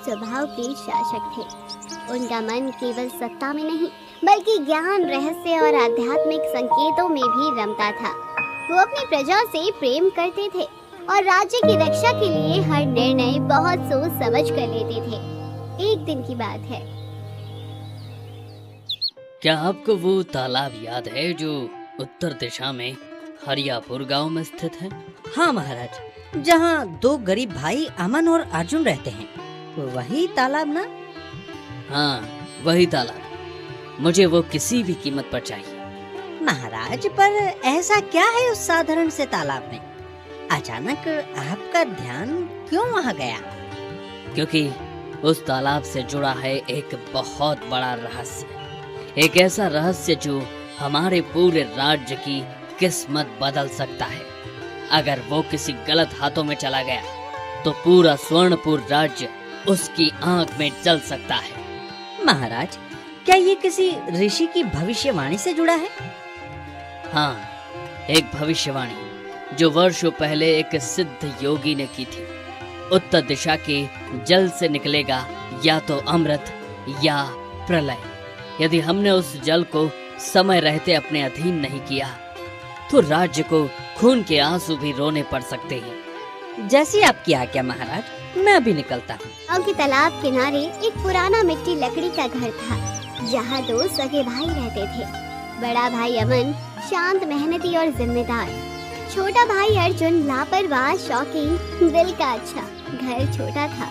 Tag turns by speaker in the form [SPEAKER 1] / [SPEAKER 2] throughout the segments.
[SPEAKER 1] स्वभाव के शासक थे। उनका मन केवल सत्ता में नहीं बल्कि ज्ञान, रहस्य और आध्यात्मिक संकेतों में भी रमता था। वो अपनी प्रजा से प्रेम करते थे और राज्य की रक्षा के लिए हर निर्णय बहुत सोच समझ कर लेते थे। एक दिन की बात है।
[SPEAKER 2] क्या आपको वो तालाब याद है जो उत्तर दिशा में हरियापुर गांव में स्थित है?
[SPEAKER 3] हाँ महाराज, जहाँ दो गरीब भाई अमन और अर्जुन रहते हैं, वही तालाब ना?
[SPEAKER 2] हाँ, वही तालाब। मुझे वो किसी भी कीमत पर चाहिए।
[SPEAKER 3] महाराज, पर ऐसा क्या है उस साधारण से तालाब में? अचानक आपका ध्यान क्यों वहाँ गया?
[SPEAKER 2] क्योंकि उस तालाब से जुड़ा है एक बहुत बड़ा रहस्य, एक ऐसा रहस्य जो हमारे पूरे राज्य की किस्मत बदल सकता है। अगर वो किसी गलत हाथों में चला गया तो पूरा स्वर्णपुर राज्य उसकी आंख में जल सकता है।
[SPEAKER 3] महाराज, क्या ये किसी ऋषि की भविष्यवाणी से जुड़ा है?
[SPEAKER 2] हाँ, एक भविष्यवाणी जो वर्षों पहले एक सिद्ध योगी ने की थी। उत्तर दिशा के जल से निकलेगा या तो अमृत या प्रलय। यदि हमने उस जल को समय रहते अपने अधीन नहीं किया तो राज्य को खून के आंसू भी रोने पड़ सकते हैं।
[SPEAKER 3] जैसी आपकी आज्ञा महाराज, मैं अभी निकलता हूँ।
[SPEAKER 1] गांव के तालाब किनारे एक पुराना मिट्टी लकड़ी का घर था जहाँ दो सगे भाई रहते थे। बड़ा भाई अमन शांत, मेहनती और जिम्मेदार। छोटा भाई अर्जुन लापरवाह, शौकीन, दिल का अच्छा। घर छोटा था,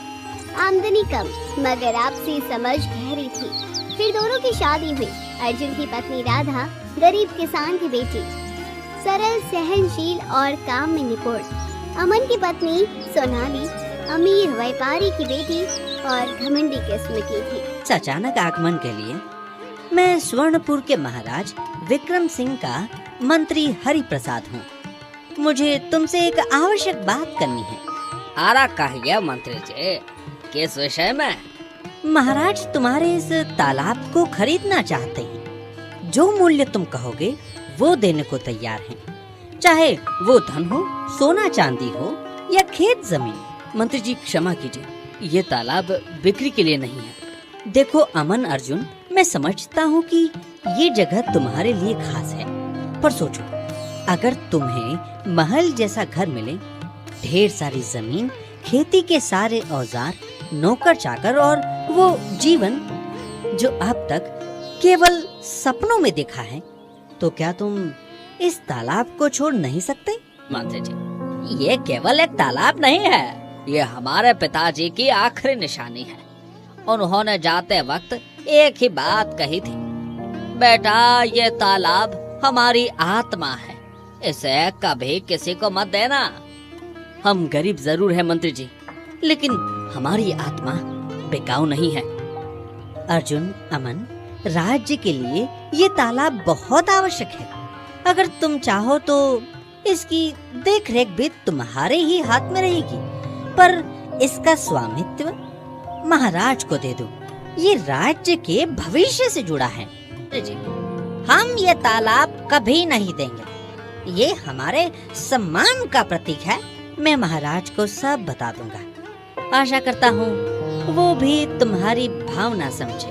[SPEAKER 1] आमदनी कम, मगर आपसी समझ गहरी थी। फिर दोनों की शादी हुई। अर्जुन की पत्नी राधा गरीब किसान की बेटी, सरल, सहनशील और काम में निपुण। अमन की पत्नी सोनाली अमीर व्यापारी की बेटी और घमंडी किस्म की थी।
[SPEAKER 3] अचानक आगमन के लिए मैं स्वर्णपुर के महाराज विक्रम सिंह का मंत्री हरि प्रसाद हूँ। मुझे तुमसे एक आवश्यक बात करनी है।
[SPEAKER 2] आरा कहिए मंत्री जी, किस विषय में?
[SPEAKER 3] महाराज, तुम्हारे इस तालाब को खरीदना चाहते हैं। जो मूल्य तुम कहोगे वो देने को तैयार हैं। चाहे वो धन हो, सोना चांदी हो या खेत जमीन।
[SPEAKER 2] मंत्री जी क्षमा कीजिए, ये तालाब बिक्री के लिए नहीं है।
[SPEAKER 3] देखो अमन, अर्जुन, मैं समझता हूँ कि ये जगह तुम्हारे लिए खास है, पर सोचो, अगर तुम्हें महल जैसा घर मिले, ढेर सारी जमीन, खेती के सारे औजार, नौकर चाकर और वो जीवन जो अब तक केवल सपनों में देखा है, तो क्या तुम इस तालाब को छोड़ नहीं सकते?
[SPEAKER 2] मंत्री जी, ये केवल एक तालाब नहीं है, ये हमारे पिताजी की आखिरी निशानी है। उन्होंने जाते वक्त एक ही बात कही थी, बेटा ये तालाब हमारी आत्मा है, इसे कभी किसी को मत देना। हम गरीब जरूर हैं मंत्री जी, लेकिन हमारी आत्मा बिकाऊ नहीं है।
[SPEAKER 3] अर्जुन, अमन, राज्य के लिए ये तालाब बहुत आवश्यक है। अगर तुम चाहो तो इसकी देखरेख भी तुम्हारे ही हाथ में रहेगी, पर इसका स्वामित्व महाराज को दे दो। ये राज्य के भविष्य से जुड़ा है।
[SPEAKER 2] जी,
[SPEAKER 3] हम ये तालाब कभी नहीं देंगे। ये हमारे सम्मान का प्रतीक है। मैं महाराज को सब बता दूंगा। आशा करता हूँ वो भी तुम्हारी भावना समझे।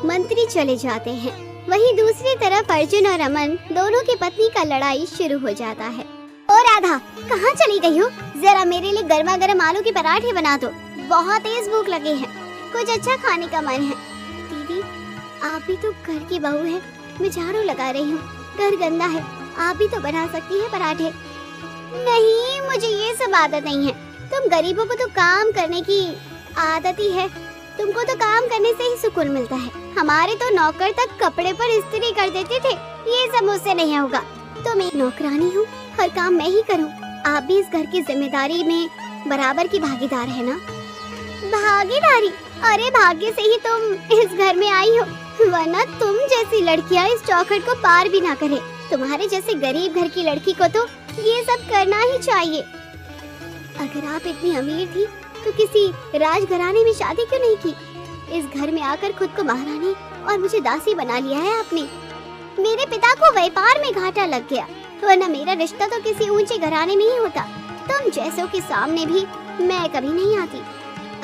[SPEAKER 1] मंत्री चले जाते हैं। वहीं दूसरी तरफ अर्जुन और अमन दोनों की पत्नी का लड़ाई शुरू हो जाता है। ओ राधा, कहाँ चली गई हो? जरा मेरे लिए गर्मा गर्म आलू के पराठे बना दो, बहुत तेज भूख लगी है, कुछ अच्छा खाने का मन है। दीदी, आप भी तो घर की बहू है, मैं झाड़ू लगा रही हूँ, घर गंदा है, आप भी तो बना सकती हैं पराठे। नहीं, मुझे ये सब आदत नहीं है। तुम गरीबों को तो काम करने की आदत ही है, तुमको तो काम करने से ही सुकून मिलता है। हमारे तो नौकर तक कपड़े पर इस्त्री कर देते थे, ये सब मुझसे नहीं होगा। तो मैं एक हूँ, हर काम मैं ही करूँ। आप भी इस घर की जिम्मेदारी में बराबर की भागीदार है ना? भागीदारी? अरे भाग्य से ही तुम इस घर में आई हो, वरना तुम जैसी लड़कियाँ इस चौखट को पार भी ना करे। तुम्हारे जैसे गरीब घर की लड़की को तो ये सब करना ही चाहिए। अगर आप इतनी अमीर थी तो किसी राजघराने में शादी क्यों नहीं की? इस घर में आकर खुद को महारानी और मुझे दासी बना लिया है आपने। मेरे पिता को व्यापार में घाटा लग गया, वरना मेरा रिश्ता तो किसी ऊंचे घराने में ही होता। तुम जैसों के सामने भी मैं कभी नहीं आती।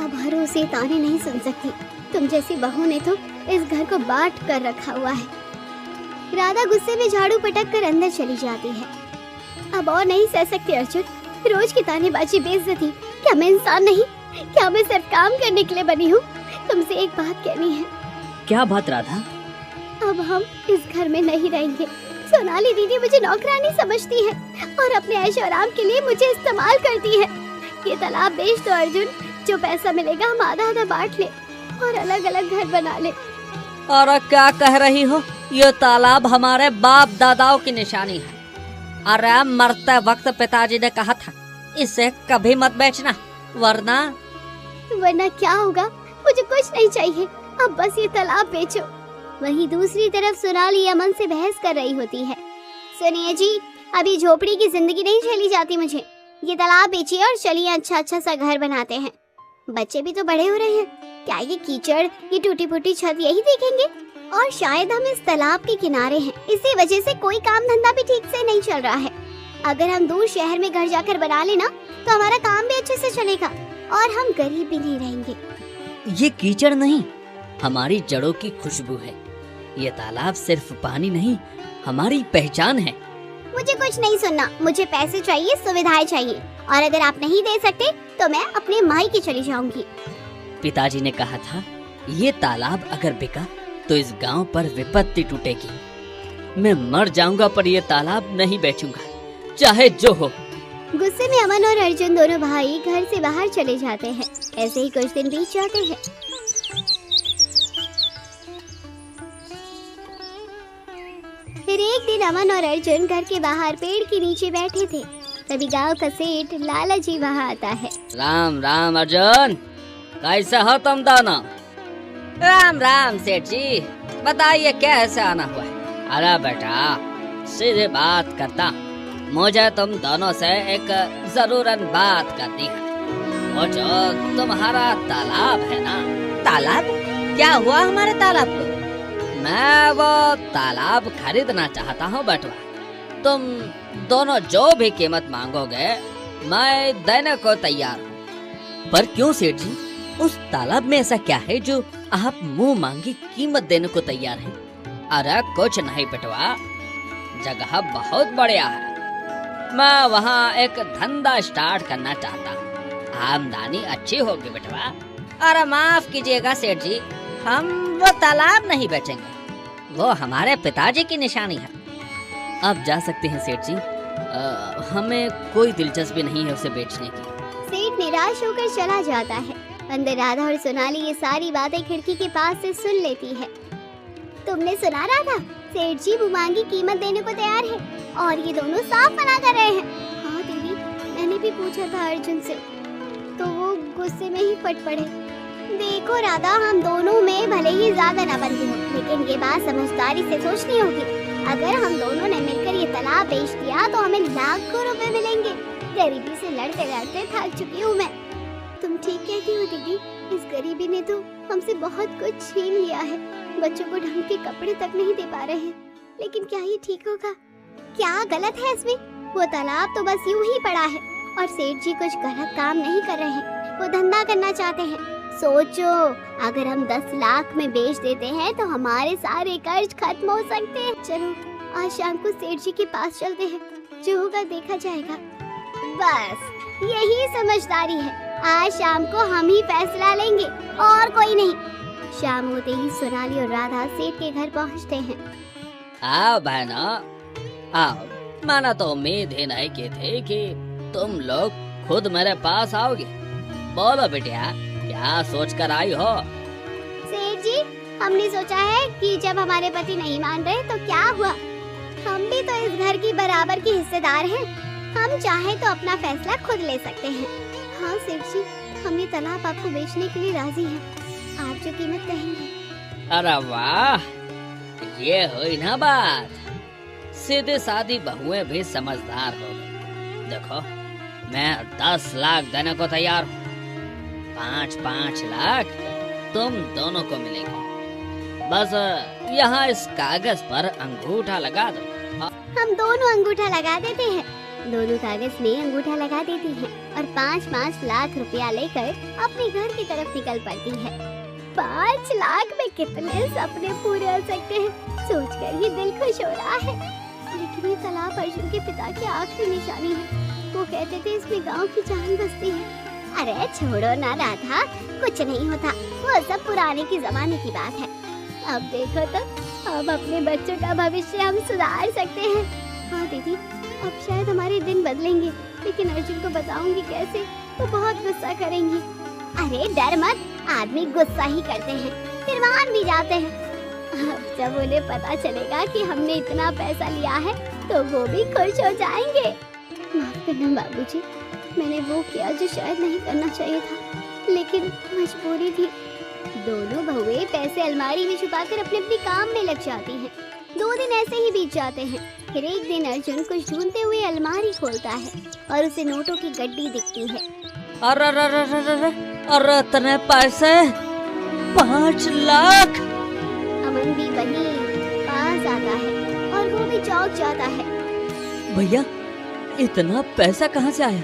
[SPEAKER 1] अब भरोसे ताने नहीं सुन सकती। तुम जैसी बहू ने तो इस घर को बांट कर रखा हुआ है। राधा गुस्से में झाड़ू पटक कर अंदर चली जाती है। अब और नहीं सह सकती अर्जुन, रोज की तानेबाजी, बेइज्जती। क्या मैं इंसान नहीं? क्या मैं सिर्फ काम करने के लिए बनी हूँ? तुमसे एक बात कहनी है।
[SPEAKER 3] क्या बात राधा?
[SPEAKER 1] अब हम इस घर में नहीं रहेंगे। सोनाली दीदी मुझे नौकरानी समझती है और अपने ऐश आराम के लिए मुझे इस्तेमाल करती है। ये तालाब बेच दो अर्जुन, जो पैसा मिलेगा हम आधा आधा बांट ले और अलग अलग घर बना ले।
[SPEAKER 2] और क्या कह रही हो? ये तालाब हमारे बाप दादाओं की निशानी है। अरे मरते वक्त पिताजी ने कहा था इसे कभी मत बेचना, वरना
[SPEAKER 1] क्या होगा? मुझे कुछ नहीं चाहिए, अब बस ये तालाब बेचो। वहीं दूसरी तरफ सोनाली अमन से बहस कर रही होती है। सुनिए जी, अभी झोपड़ी की जिंदगी नहीं झेली जाती मुझे। ये तालाब बेचिए और चलिए अच्छा सा घर बनाते हैं। बच्चे भी तो बड़े हो रहे हैं, क्या ये कीचड़, ये टूटी फूटी छत यही देखेंगे? और शायद हम इस तालाब के किनारे हैं, इसी वजह से कोई काम धंधा भी ठीक से नहीं चल रहा है। अगर हम दूर शहर में घर जाकर बना लेना तो हमारा काम भी अच्छे से चलेगा और हम गरीब भी नहीं रहेंगे।
[SPEAKER 3] ये कीचड़ नहीं, हमारी जड़ों की खुशबू है। ये तालाब सिर्फ पानी नहीं, हमारी पहचान है।
[SPEAKER 1] मुझे कुछ नहीं सुनना, मुझे पैसे चाहिए, सुविधाएं चाहिए, और अगर आप नहीं दे सकते तो मैं अपने मायके चली जाऊंगी।
[SPEAKER 3] पिताजी ने कहा था ये तालाब अगर बिका तो इस गांव पर विपत्ति टूटेगी। मैं मर जाऊंगा पर ये तालाब नहीं बेचूंगा, चाहे जो हो।
[SPEAKER 1] गुस्से में अमन और अर्जुन दोनों भाई घर से बाहर चले जाते हैं। ऐसे ही कुछ दिन बीत जाते हैं। फिर एक दिन अमन और अर्जुन घर के बाहर पेड़ के नीचे बैठे थे। तभी गांव का सेठ लाला जी वहाँ आता है।
[SPEAKER 2] राम राम अर्जुन, कैसे हो तुम दोनों? राम राम सेठ जी, बताइए कैसे आना हुआ है? अरे बेटा, सीधी बात करता, मुझे तुम दोनों से एक जरूरन बात करनी है। वो जो तुम्हारा तालाब है ना।
[SPEAKER 3] तालाब? क्या हुआ हमारे तालाब को?
[SPEAKER 2] मैं वो तालाब खरीदना चाहता हूँ बटवा। तुम दोनों जो भी कीमत मांगोगे मैं देने को तैयार हूँ।
[SPEAKER 3] पर क्यों सेठ जी? उस तालाब में ऐसा क्या है जो आप मुंह मांगी कीमत देने को तैयार हैं?
[SPEAKER 2] अरे कुछ नहीं बटवा, जगह बहुत बढ़िया है। मैं वहाँ एक धंधा स्टार्ट करना चाहता हूँ, आमदनी अच्छी होगी बटवा।
[SPEAKER 3] अरे माफ कीजिएगा सेठ जी, हम वो तालाब नहीं बेचेंगे, वो हमारे पिताजी की निशानी है। आप जा सकते हैं सेठ जी, हमें कोई दिलचस्पी नहीं है उसे बेचने की।
[SPEAKER 1] सेठ निराश होकर चला जाता है। अंदर राधा और सोनाली ये सारी बातें खिड़की के पास से सुन लेती है। तुमने सुना राधा, सेठ जी वो मांगी कीमत देने को तैयार है और ये दोनों साफ मना कर रहे हैं। हाँ दीदी, मैंने भी पूछा था अर्जुन से, तो वो गुस्से में ही फट पड़े। देखो राधा, हम दोनों में भले ही ज्यादा न बनती हो, लेकिन ये बात समझदारी से सोचनी होगी। अगर हम दोनों ने मिलकर ये तालाब बेच दिया तो हमें लाखों रुपए मिलेंगे। गरीबी से लड़ते लड़ते थक चुकी हूँ मैं। तुम ठीक कहती हो दीदी, इस गरीबी ने तो हमसे बहुत कुछ छीन लिया है। बच्चों को ढंग के कपड़े तक नहीं दे पा रहे हैं, लेकिन क्या ये ठीक होगा? क्या गलत है इसमें? वो तालाब तो बस यूं ही पड़ा है और सेठ जी कुछ गलत काम नहीं कर रहे हैं, वो धंधा करना चाहते हैं। सोचो, अगर हम 10 लाख में बेच देते हैं तो हमारे सारे कर्ज खत्म हो सकते हैं। चलो आज शाम को सेठ जी के पास चलते हैं, जो होगा देखा जाएगा। बस यही समझदारी है, आज शाम को हम ही फैसला लेंगे और कोई नहीं। शाम होते ही सोनाली और राधा सेठ के घर पहुंचते हैं।
[SPEAKER 2] आओ बहना, आओ। मैंने तो उम्मीद ही नहीं की थी कि तुम लोग खुद मेरे पास आओगे। बोलो बेटिया, क्या सोच कर आई हो?
[SPEAKER 1] सेठ जी, हमने सोचा है कि जब हमारे पति नहीं मान रहे तो क्या हुआ, हम भी तो इस घर की बराबर की हिस्सेदार हैं। हम चाहे तो अपना फैसला खुद ले सकते हैं। हाँ सेठ जी, हम ये तालाब आपको बेचने के लिए राजी हैं, आप जो कीमत कहेंगे।
[SPEAKER 2] अरे वाह, ये हुई ना बात। सीधे सादी बहुएं भी समझदार हो गई। देखो, मैं 10 लाख देने को तैयार हूँ। 5-5 लाख तुम दोनों को मिलेगा। बस यहाँ इस कागज पर अंगूठा लगा दो।
[SPEAKER 1] हम दोनों अंगूठा लगा देते हैं। दोनों कागज में अंगूठा लगा देती हैं और 5-5 लाख रुपया लेकर अपने घर की तरफ निकल पड़ती है। 5 लाख में कितने सपने पूरे हो सकते हैं, सोचकर ही दिल खुश हो रहा है। लेकिन ये तालाब अर्जुन के पिता की आखिरी निशानी है। वो कहते थे इसमें गांव की जान बसती है। अरे छोड़ो ना राधा, कुछ नहीं होता, वो सब पुराने की जमाने की बात है। अब देखो तो अब अपने बच्चों का भविष्य हम सुधार सकते हैं। हाँ दीदी, अब शायद हमारे दिन बदलेंगे, लेकिन अर्जुन को बताऊंगी कैसे, वो बहुत गुस्सा करेंगी। अरे डर मत, आदमी गुस्सा ही करते हैं, फिर मान भी जाते हैं। अब जब उन्हें पता चलेगा कि हमने इतना पैसा लिया है तो वो भी खुश हो जाएंगे। माफ करना बाबूजी, मैंने वो किया जो शायद नहीं करना चाहिए था, लेकिन मजबूरी थी। दोनों बहुएं पैसे अलमारी में छुपाकर अपने अपने काम में लग जाती हैं। 2 दिन ऐसे ही बीत जाते हैं। फिर एक दिन अर्जुन कुछ ढूंढते हुए अलमारी खोलता है और उसे नोटों की गड्डी दिखती है।
[SPEAKER 3] अरे इतने पैसे, 5 लाख।
[SPEAKER 1] अमन भी वहीं पास आता है और वो भी चौंक जाता है।
[SPEAKER 3] भैया, इतना पैसा कहाँ से आया?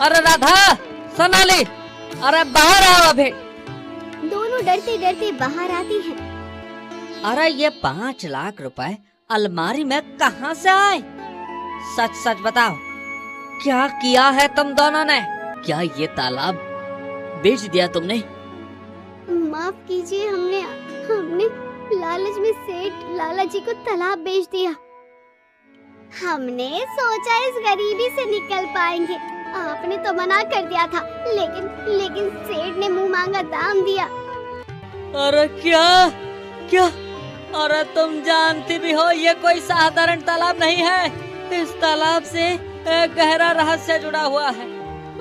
[SPEAKER 3] अरे राधा, सोनाली, अरे बाहर आओ अभी।
[SPEAKER 1] दोनों डरते डरते बाहर आती हैं।
[SPEAKER 3] अरे ये 5 लाख रुपए अलमारी में कहाँ से आए? सच सच बताओ, क्या किया है तुम दोनों ने? क्या ये तालाब बेच दिया तुमने?
[SPEAKER 1] माफ कीजिए, हमने लालच में सेठ लाला जी को तालाब बेच दिया। हमने सोचा इस गरीबी से निकल पाएंगे, आपने तो मना कर दिया था, लेकिन सेठ ने मुंह मांगा दाम दिया।
[SPEAKER 3] अरे क्या? अरे तुम जानती भी हो ये कोई साधारण तालाब नहीं है। इस तालाब से एक गहरा रहस्य जुड़ा हुआ है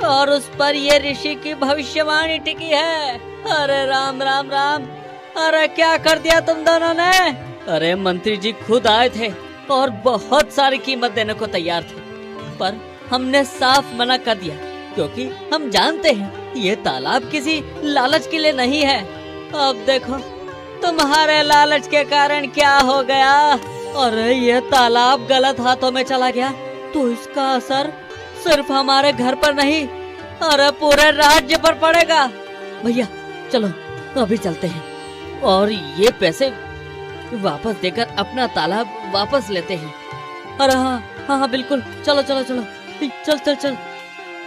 [SPEAKER 3] और उस पर ये ऋषि की भविष्यवाणी टिकी है। अरे राम राम राम, अरे क्या कर दिया तुम दोनों ने? अरे मंत्री जी खुद आए थे और बहुत सारी कीमत देने को तैयार थे, पर हमने साफ मना कर दिया क्योंकि हम जानते हैं ये तालाब किसी लालच के लिए नहीं है। अब देखो तुम्हारे लालच के कारण क्या हो गया। अरे ये तालाब गलत हाथों में चला गया तो इसका असर सिर्फ हमारे घर पर नहीं, अरे पूरे राज्य पर पड़ेगा। भैया चलो अभी चलते हैं और ये पैसे वापस देकर अपना तालाब वापस लेते हैं। अरे हाँ बिल्कुल, चलो चल।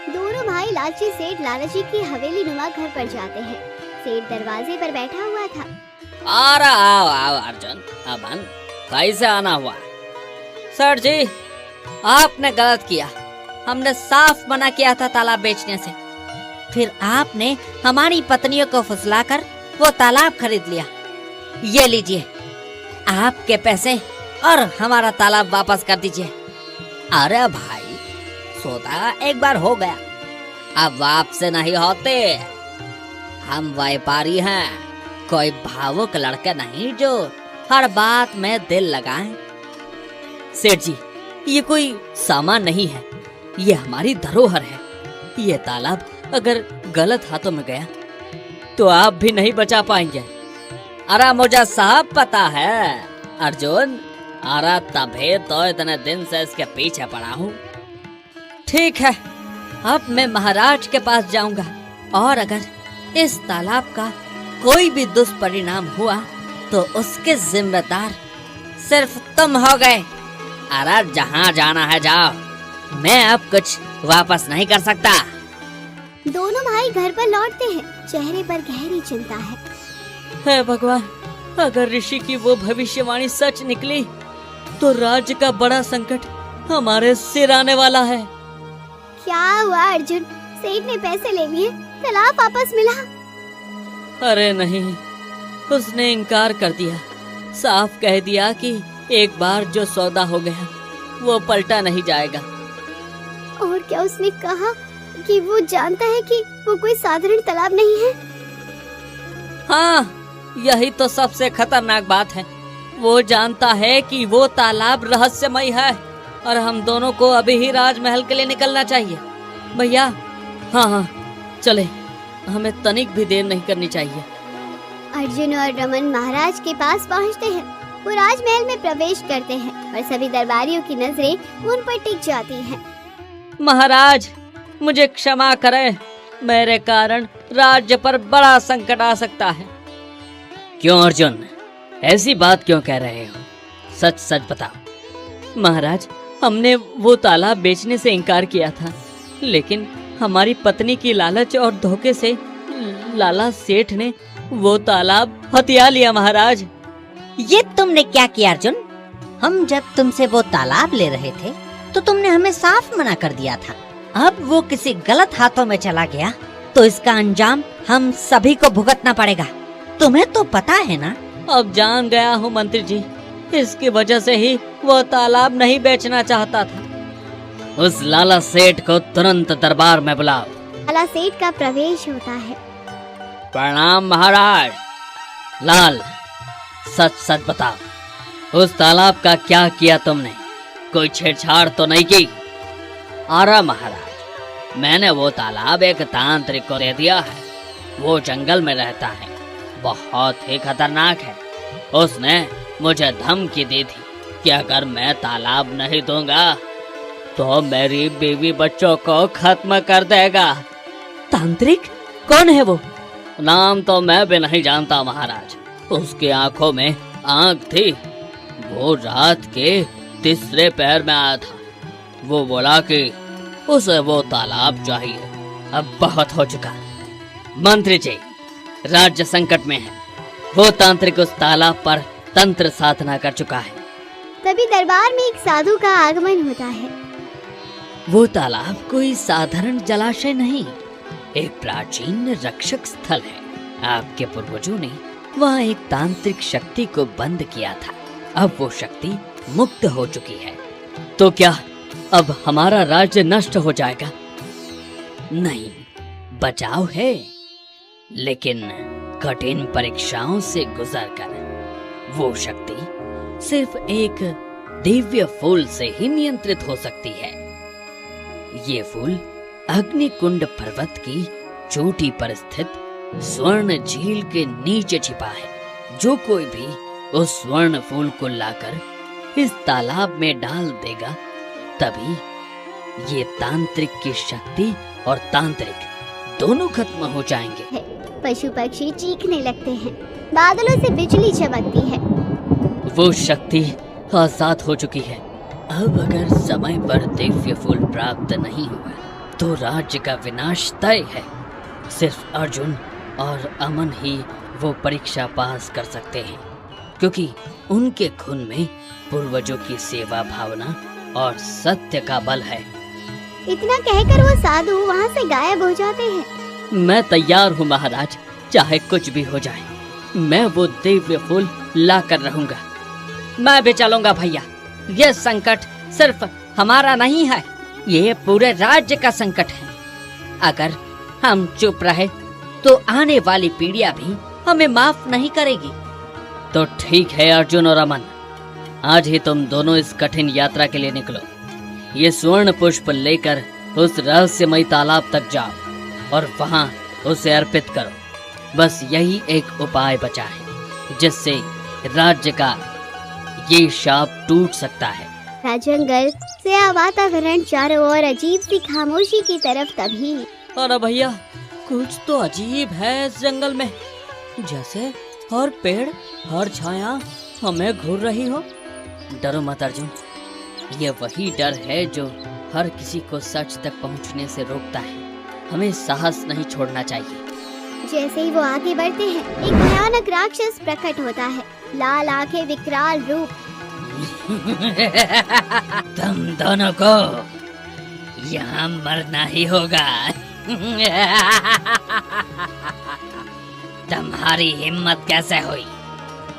[SPEAKER 1] दोनों भाई लालची सेठ लाला जी की हवेली नुमा घर पर जाते हैं। सेठ दरवाजे पर बैठा हुआ था।
[SPEAKER 2] अरे आओ अर्जुन, अमन, कैसे आना हुआ?
[SPEAKER 3] सर जी, आपने गलत किया। हमने साफ मना किया था तालाब बेचने से, फिर आपने हमारी पत्नियों को फुसलाकर वो तालाब खरीद लिया। ये लीजिए आपके पैसे और हमारा तालाब वापस कर दीजिए।
[SPEAKER 2] अरे भाई, सौदा एक बार हो गया, अब वापस नहीं होते। हम व्यापारी हैं, कोई भावुक लड़के नहीं जो हर बात में दिल लगाएं।
[SPEAKER 3] सेठ जी, ये कोई सामान नहीं है, ये हमारी धरोहर है। ये तालाब अगर गलत हाथों में गया तो आप भी नहीं बचा पाएंगे।
[SPEAKER 2] अरे मुझे सब पता है अर्जुन, अरे तभी तो इतने दिन से इसके पीछे पड़ा हूँ।
[SPEAKER 3] ठीक है, अब मैं महाराज के पास जाऊंगा और अगर इस तालाब का कोई भी दुष्परिणाम हुआ तो उसके जिम्मेदार सिर्फ तुम हो गए।
[SPEAKER 2] अरे जहाँ जाना है जाओ, मैं अब कुछ वापस नहीं कर सकता।
[SPEAKER 1] दोनों भाई घर पर लौटते हैं, चेहरे पर गहरी चिंता है।
[SPEAKER 3] हे भगवान, अगर ऋषि की वो भविष्यवाणी सच निकली तो राज्य का बड़ा संकट हमारे सिर आने वाला है।
[SPEAKER 1] क्या हुआ अर्जुन? सेठ ने पैसे ले लिए, तालाब वापस मिला?
[SPEAKER 3] अरे नहीं, उसने इनकार कर दिया। साफ कह दिया कि एक बार जो सौदा हो गया वो पलटा नहीं जाएगा।
[SPEAKER 1] और क्या उसने कहा कि वो जानता है कि वो कोई साधारण तालाब नहीं है?
[SPEAKER 3] हाँ, यही तो सबसे खतरनाक बात है। वो जानता है कि वो तालाब रहस्यमय है और हम दोनों को अभी ही राजमहल के लिए निकलना चाहिए। भैया, हाँ चले, हमें तनिक भी देर नहीं करनी चाहिए।
[SPEAKER 1] अर्जुन और रमन महाराज के पास पहुंचते हैं। वो राजमहल में प्रवेश करते हैं और सभी दरबारियों की नजरें उन पर टिक जाती हैं।
[SPEAKER 2] महाराज, मुझे क्षमा करें, मेरे कारण राज्य पर बड़ा संकट आ सकता है।
[SPEAKER 3] क्यों अर्जुन, ऐसी बात क्यों कह रहे हो? सच सच बताओ।
[SPEAKER 2] महाराज, हमने वो तालाब बेचने से इनकार किया था, लेकिन हमारी पत्नी की लालच और धोखे से लाला सेठ ने वो तालाब हथिया लिया। महाराज,
[SPEAKER 3] ये तुमने क्या किया अर्जुन? हम जब तुमसे वो तालाब ले रहे थे तो तुमने हमें साफ मना कर दिया था। अब वो किसी गलत हाथों में चला गया तो इसका अंजाम हम सभी को भुगतना पड़ेगा। तुम्हें तो पता है ना?
[SPEAKER 2] अब जान गया हूँ मंत्री जी, इसकी वजह से ही वो तालाब नहीं बेचना चाहता था।
[SPEAKER 3] उस लाला सेठ को तुरंत दरबार में बुलाओ।
[SPEAKER 1] लाला सेठ का प्रवेश होता है।
[SPEAKER 2] प्रणाम महाराज।
[SPEAKER 3] लाल, सच सच बताओ, उस तालाब का क्या किया तुमने? कोई छेड़छाड़ तो नहीं की?
[SPEAKER 2] अरे महाराज, मैंने वो तालाब एक तांत्रिक को दे दिया है। वो जंगल में रहता है, बहुत ही खतरनाक है। उसने मुझे धमकी दी थी कि अगर मैं तालाब नहीं दूंगा तो मेरी बीवी बच्चों को खत्म कर देगा।
[SPEAKER 3] तांत्रिक कौन है वो?
[SPEAKER 2] नाम तो मैं भी नहीं जानता महाराज। उसकी आंखों में आंख थी। वो रात के तीसरे पहर में आया था। वो बोला कि उसे वो तालाब चाहिए। अब बहुत हो चुका।
[SPEAKER 3] मंत्री जी, राज्य संकट में है। वो तांत्रिक उस तालाब पर तंत्र साधना कर चुका है।
[SPEAKER 1] तभी दरबार में एक साधु का आगमन होता है।
[SPEAKER 3] वो तालाब कोई साधारण जलाशय नहीं, एक प्राचीन रक्षक स्थल है। आपके पूर्वजों ने वहाँ एक तांत्रिक शक्ति को बंद किया था। अब वो शक्ति मुक्त हो चुकी है।
[SPEAKER 2] तो क्या अब हमारा राज्य नष्ट हो जाएगा?
[SPEAKER 3] नहीं, बचाव है, लेकिन कठिन परीक्षाओं से गुजरकर वो शक्ति सिर्फ एक दिव्य फूल से ही नियंत्रित हो सकती है। ये फूल अग्निकुंड पर्वत की चोटी पर स्थित स्वर्ण झील के नीचे छिपा है। जो कोई भी उस स्वर्ण फूल को लाकर इस तालाब में डाल देगा, तभी ये तांत्रिक की शक्ति और तांत्रिक दोनों खत्म हो जाएंगे।
[SPEAKER 1] पशु पक्षी चीखने लगते हैं। बादलों से बिजली चमकती है।
[SPEAKER 3] वो शक्ति आजाद हो चुकी है। अब अगर समय पर दिव्य फूल प्राप्त नहीं हुआ तो राज्य का विनाश तय है। सिर्फ अर्जुन और अमन ही वो परीक्षा पास कर सकते हैं, क्योंकि उनके खून में पूर्वजों की सेवा भावना और सत्य का बल है।
[SPEAKER 1] इतना कहकर वो साधु वहाँ से गायब हो जाते हैं।
[SPEAKER 2] मैं तैयार हूँ महाराज, चाहे कुछ भी हो जाए, मैं वो दिव्य फूल ला कर रहूंगा। मैं भी चलूंगा भैया। ये संकट सिर्फ हमारा नहीं है, ये पूरे राज्य का संकट है। अगर हम चुप रहे तो आने वाली पीढ़ियां भी हमें माफ नहीं करेगी।
[SPEAKER 3] तो ठीक है अर्जुन और अमन, आज ही तुम दोनों इस कठिन यात्रा के लिए निकलो। ये स्वर्ण पुष्प लेकर उस रहस्यमयी तालाब तक जाओ और वहां उसे अर्पित करो। बस यही एक उपाय बचा है जिससे राज्य का ये शाप टूट सकता है।
[SPEAKER 1] जंगल से वातावरण चारों ओर अजीब सी खामोशी की तरफ तभी।
[SPEAKER 2] अरे भैया, कुछ तो अजीब है इस जंगल में, जैसे हर पेड़ हर छाया हमें घूर रही हो।
[SPEAKER 3] डरो मत अर्जुन, ये वही डर है जो हर किसी को सच तक पहुंचने से रोकता है। हमें साहस नहीं छोड़ना चाहिए।
[SPEAKER 1] जैसे ही वो आगे बढ़ते हैं, एक भयानक राक्षस प्रकट होता है। लाल आंखें, विकराल रूप।
[SPEAKER 3] तुम दोनों को यहाँ मरना ही होगा। तुम्हारी हिम्मत कैसे हुई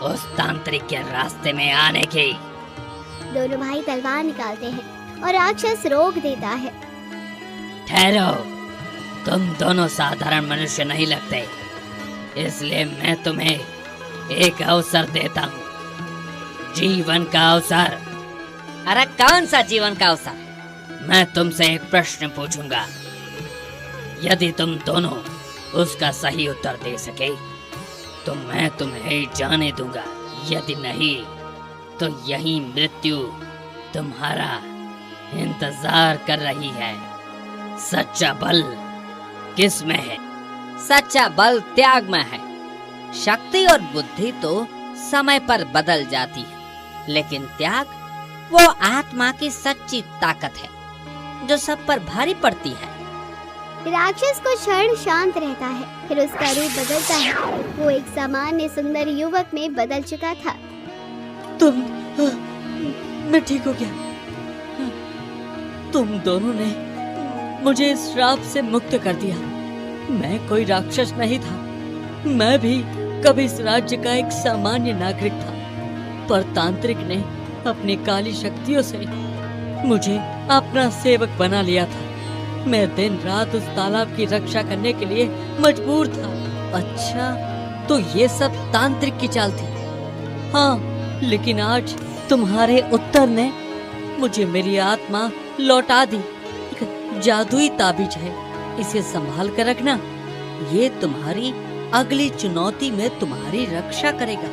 [SPEAKER 3] उस तांत्रिक के रास्ते में आने की?
[SPEAKER 1] दोनों भाई तलवार निकालते हैं और राक्षस रोक देता है।
[SPEAKER 3] ठहरो, तुम दोनों साधारण मनुष्य नहीं लगते, इसलिए मैं तुम्हें एक अवसर देता हूँ, जीवन का अवसर।
[SPEAKER 2] अरे कौन सा जीवन का अवसर?
[SPEAKER 3] मैं तुमसे एक प्रश्न पूछूंगा, यदि तुम दोनों उसका सही उत्तर दे सके तो मैं तुम्हें जाने दूंगा, यदि नहीं तो यही मृत्यु तुम्हारा इंतजार कर रही है।
[SPEAKER 2] सच्चा बल किस में है? सच्चा बल त्याग में है। शक्ति और बुद्धि तो समय पर बदल जाती है, लेकिन त्याग वो आत्मा की सच्ची ताकत है जो सब पर भारी पड़ती है।
[SPEAKER 1] राक्षस को क्षण शांत रहता है, फिर उसका रूप बदलता है। वो एक सामान्य सुंदर युवक में बदल चुका था।
[SPEAKER 3] मैं ठीक हो गया। तुम दोनों ने मुझे इस श्राप से मुक्त कर दिया। मैं कोई राक्षस नहीं था, मैं भी कभी इस राज्य का एक सामान्य नागरिक था, पर तांत्रिक ने अपनी काली शक्तियों से मुझे अपना सेवक बना लिया था। मैं दिन रात उस तालाब की रक्षा करने के लिए मजबूर था। अच्छा, तो ये सब तांत्रिक की चाल थी। हाँ, लेकिन आज तुम्हारे उत्तर ने मुझे मेरी आत्मा लौटा दी। एक जादुई ताबीज है, इसे संभाल कर रखना। ये तुम्हारी अगली चुनौती में तुम्हारी रक्षा करेगा।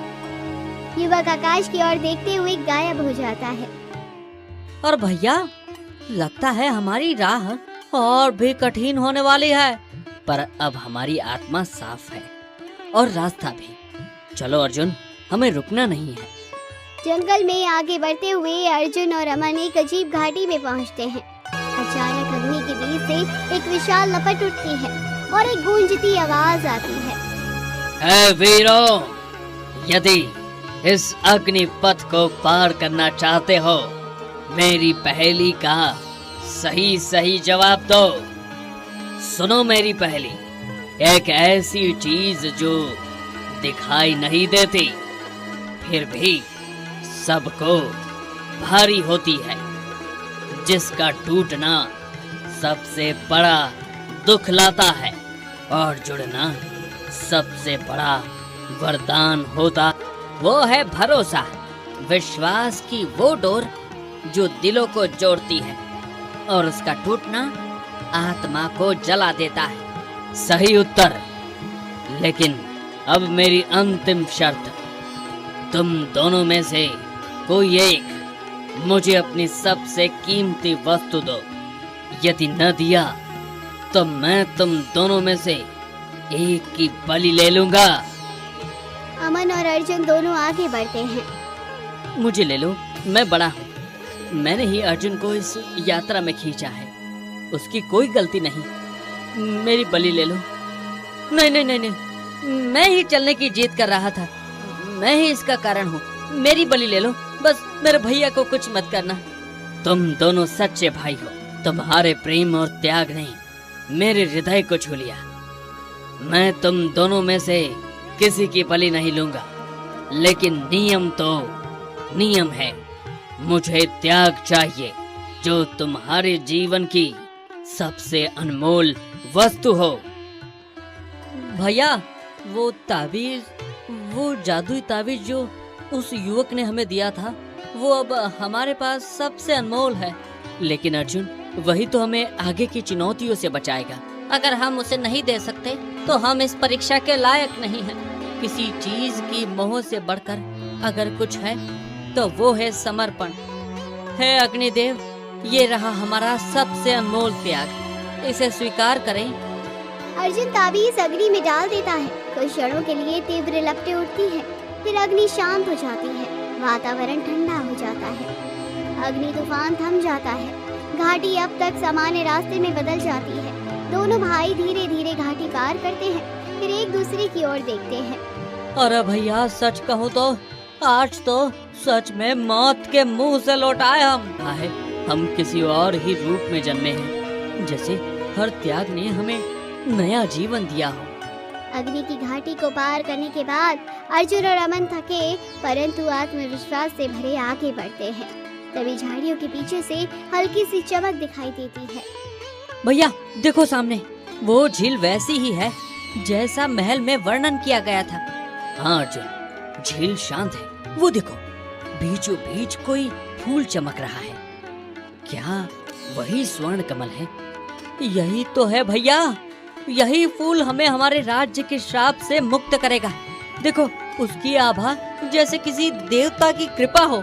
[SPEAKER 1] युवक आकाश की ओर देखते हुए गायब हो जाता है।
[SPEAKER 3] और भैया, लगता है हमारी राह और भी कठिन होने वाली है, पर अब हमारी आत्मा साफ है और रास्ता भी। चलो अर्जुन, हमें रुकना नहीं है।
[SPEAKER 1] जंगल में आगे बढ़ते हुए अर्जुन और अमन एक अजीब घाटी में पहुंचते हैं। अचानक अग्नि के बीच से एक विशाल लपट उठती है और एक गूंजती आवाज आती है।
[SPEAKER 2] हे वीरों, यदि इस अग्नि पथ को पार करना चाहते हो, मेरी पहेली का सही सही जवाब दो। सुनो मेरी पहेली। एक ऐसी चीज जो दिखाई नहीं देती, फिर भी सबको भारी होती है, जिसका टूटना सबसे बड़ा दुख लाता है और जुड़ना सबसे बड़ा वरदान होता। वो है भरोसा, विश्वास की वो डोर जो दिलों को जोड़ती है, और उसका टूटना आत्मा को जला देता है। सही उत्तर। लेकिन अब मेरी अंतिम शर्त, तुम दोनों में से कोई एक मुझे अपनी सबसे कीमती वस्तु दो। यदि न दिया तो मैं तुम दोनों में से एक की बलि ले लूंगा।
[SPEAKER 1] अमन और अर्जुन दोनों आगे बढ़ते हैं।
[SPEAKER 3] मुझे ले लो, मैं बड़ा हूँ। मैंने ही अर्जुन को इस यात्रा में खींचा है, उसकी कोई गलती नहीं। मेरी बलि ले लो। नहीं नहीं नहीं नहीं, मैं ही चलने की जिद कर रहा था, मैं ही इसका कारण हूँ। मेरी बलि ले लो, बस मेरे भैया को कुछ मत करना। तुम दोनों सच्चे भाई हो, तुम्हारे प्रेम और त्याग ने मेरे हृदय को छू लिया। मैं तुम दोनों में से किसी की बलि नहीं लूंगा, लेकिन नियम तो नियम है। मुझे त्याग चाहिए, जो तुम्हारे जीवन की सबसे अनमोल वस्तु हो। भैया, वो ताबीज, वो जादुई ताबीज जो उस युवक ने हमें दिया था, वो अब हमारे पास सबसे अनमोल है। लेकिन अर्जुन, वही तो हमें आगे की चुनौतियों से बचाएगा। अगर हम उसे नहीं दे सकते तो हम इस परीक्षा के लायक नहीं हैं। किसी चीज की मोह से बढ़कर अगर कुछ है तो वो है समर्पण। हे अग्निदेव, ये रहा हमारा सबसे अनमोल त्याग, इसे स्वीकार करें।
[SPEAKER 1] अर्जुन ताबीज अग्नि में डाल देता है। कुछ क्षणों के लिए तीव्र लपटें उठती है, फिर अग्नि शांत हो जाती है। वातावरण ठंडा हो जाता है। अग्नि तूफान थम जाता है। घाटी अब तक सामान्य रास्ते में बदल जाती है। दोनों भाई धीरे धीरे घाटी पार करते हैं, फिर एक दूसरे की ओर देखते हैं।
[SPEAKER 3] अरे भैया, सच कहूँ तो आज तो सच में मौत के मुंह से लौटाए हम किसी और ही रूप में जन्मे हैं, जैसे हर त्याग ने हमें नया जीवन दिया हो।
[SPEAKER 1] अग्नि की घाटी को पार करने के बाद अर्जुन और अमन थके परंतु आत्मविश्वास से भरे आगे बढ़ते हैं। तभी झाड़ियों के पीछे से हल्की सी चमक दिखाई देती है।
[SPEAKER 3] भैया देखो, सामने वो झील वैसी ही है जैसा महल में वर्णन किया गया था। हाँ अर्जुन, झील शांत है। वो देखो, बीचों बीच कोई फूल चमक रहा है। क्या वही स्वर्ण कमल है? यही तो है भैया, यही फूल हमें हमारे राज्य के श्राप से मुक्त करेगा। देखो, उसकी आभा जैसे किसी देवता की कृपा हो।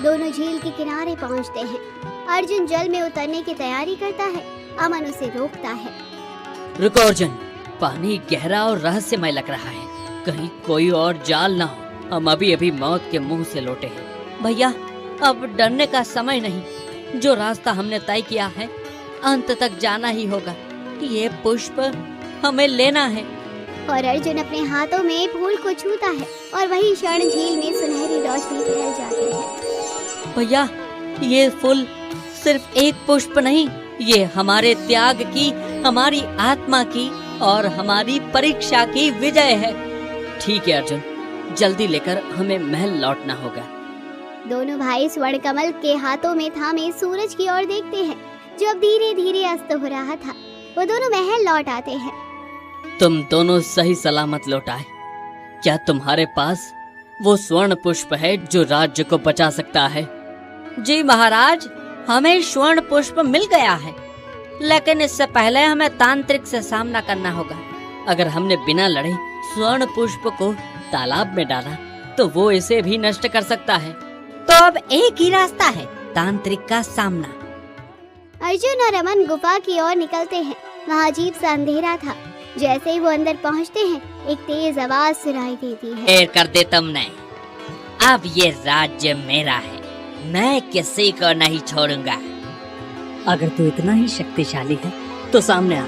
[SPEAKER 1] दोनों झील के किनारे पहुंचते हैं। अर्जुन जल में उतरने की तैयारी करता है, अमन उसे रोकता है।
[SPEAKER 2] रुको अर्जुन, पानी गहरा और रहस्यमय लग रहा है, कहीं कोई और जाल ना हो। हम अभी अभी मौत के मुंह से लौटे हैं। भैया, अब डरने का समय नहीं। जो रास्ता हमने तय किया है अंत तक जाना ही होगा। ये पुष्प हमें लेना है।
[SPEAKER 1] और अर्जुन अपने हाथों में फूल को छूता है और वही क्षण झील में सुनहरी रोशनी फैल जाती है।
[SPEAKER 2] भैया, ये फूल सिर्फ एक पुष्प नहीं, ये हमारे त्याग की, हमारी आत्मा की और हमारी परीक्षा की विजय है। ठीक है अर्जुन, जल्दी लेकर हमें महल लौटना होगा।
[SPEAKER 1] दोनों भाई स्वर्ण कमल के हाथों में थामे सूरज की ओर देखते हैं, जो अब धीरे धीरे अस्त हो रहा था। वो दोनों महल लौट आते हैं।
[SPEAKER 2] तुम दोनों सही सलामत लौट आए। क्या तुम्हारे पास वो स्वर्ण पुष्प है जो राज्य को बचा सकता है? जी महाराज, हमें स्वर्ण पुष्प मिल गया है, लेकिन इससे पहले हमें तांत्रिक से सामना करना होगा। अगर हमने बिना लड़े स्वर्ण पुष्प को तालाब में डाला तो वो इसे भी नष्ट कर सकता है।
[SPEAKER 3] तो अब एक ही रास्ता है, तांत्रिक का सामना।
[SPEAKER 1] अर्जुन और अमन गुफा की ओर निकलते हैं। वहाँ अजीब सा अंधेरा था। जैसे ही वो अंदर पहुँचते हैं, एक तेज आवाज सुनाई देती है।
[SPEAKER 2] देर कर दे तुमने, अब ये राज्य मेरा है, मैं किसी को नहीं छोड़ूंगा।
[SPEAKER 3] अगर तू इतना ही शक्तिशाली है तो सामने आ।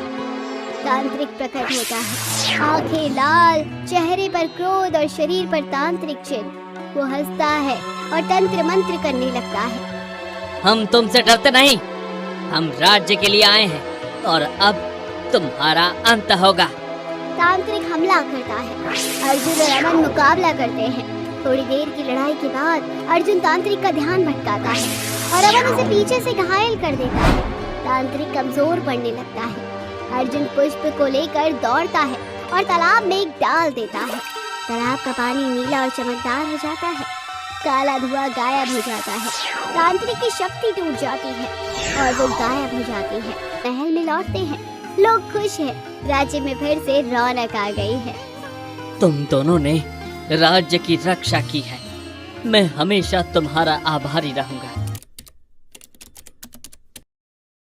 [SPEAKER 1] तांत्रिक प्रकट होता है, आंखें लाल, चेहरे पर क्रोध और शरीर पर तांत्रिक चिन्ह। वो हंसता है और तंत्र मंत्र करने लगता है।
[SPEAKER 2] हम तुमसे डरते नहीं, हम राज्य के लिए आए हैं और अब तुम्हारा अंत होगा।
[SPEAKER 1] तांत्रिक हमला करता है। अर्जुन और अमन मुकाबला करते हैं। थोड़ी देर की लड़ाई के बाद अर्जुन तांत्रिक का ध्यान भटकाता है और अमन उसे पीछे से घायल कर देता है। तांत्रिक कमजोर पड़ने लगता है। अर्जुन पुष्प को लेकर दौड़ता है और तालाब में एक डाल देता है। तालाब का पानी नीला और चमकदार हो जाता है। काला धुआं गायब हो जाता है। तांत्रिक की शक्ति टूट जाती है और वो गायब हो जाती है। महल में लौटते हैं। लोग खुश हैं। राज्य में फिर से रौनक आ गई है।
[SPEAKER 2] तुम दोनों ने राज्य की रक्षा की है। मैं हमेशा तुम्हारा आभारी रहूंगा।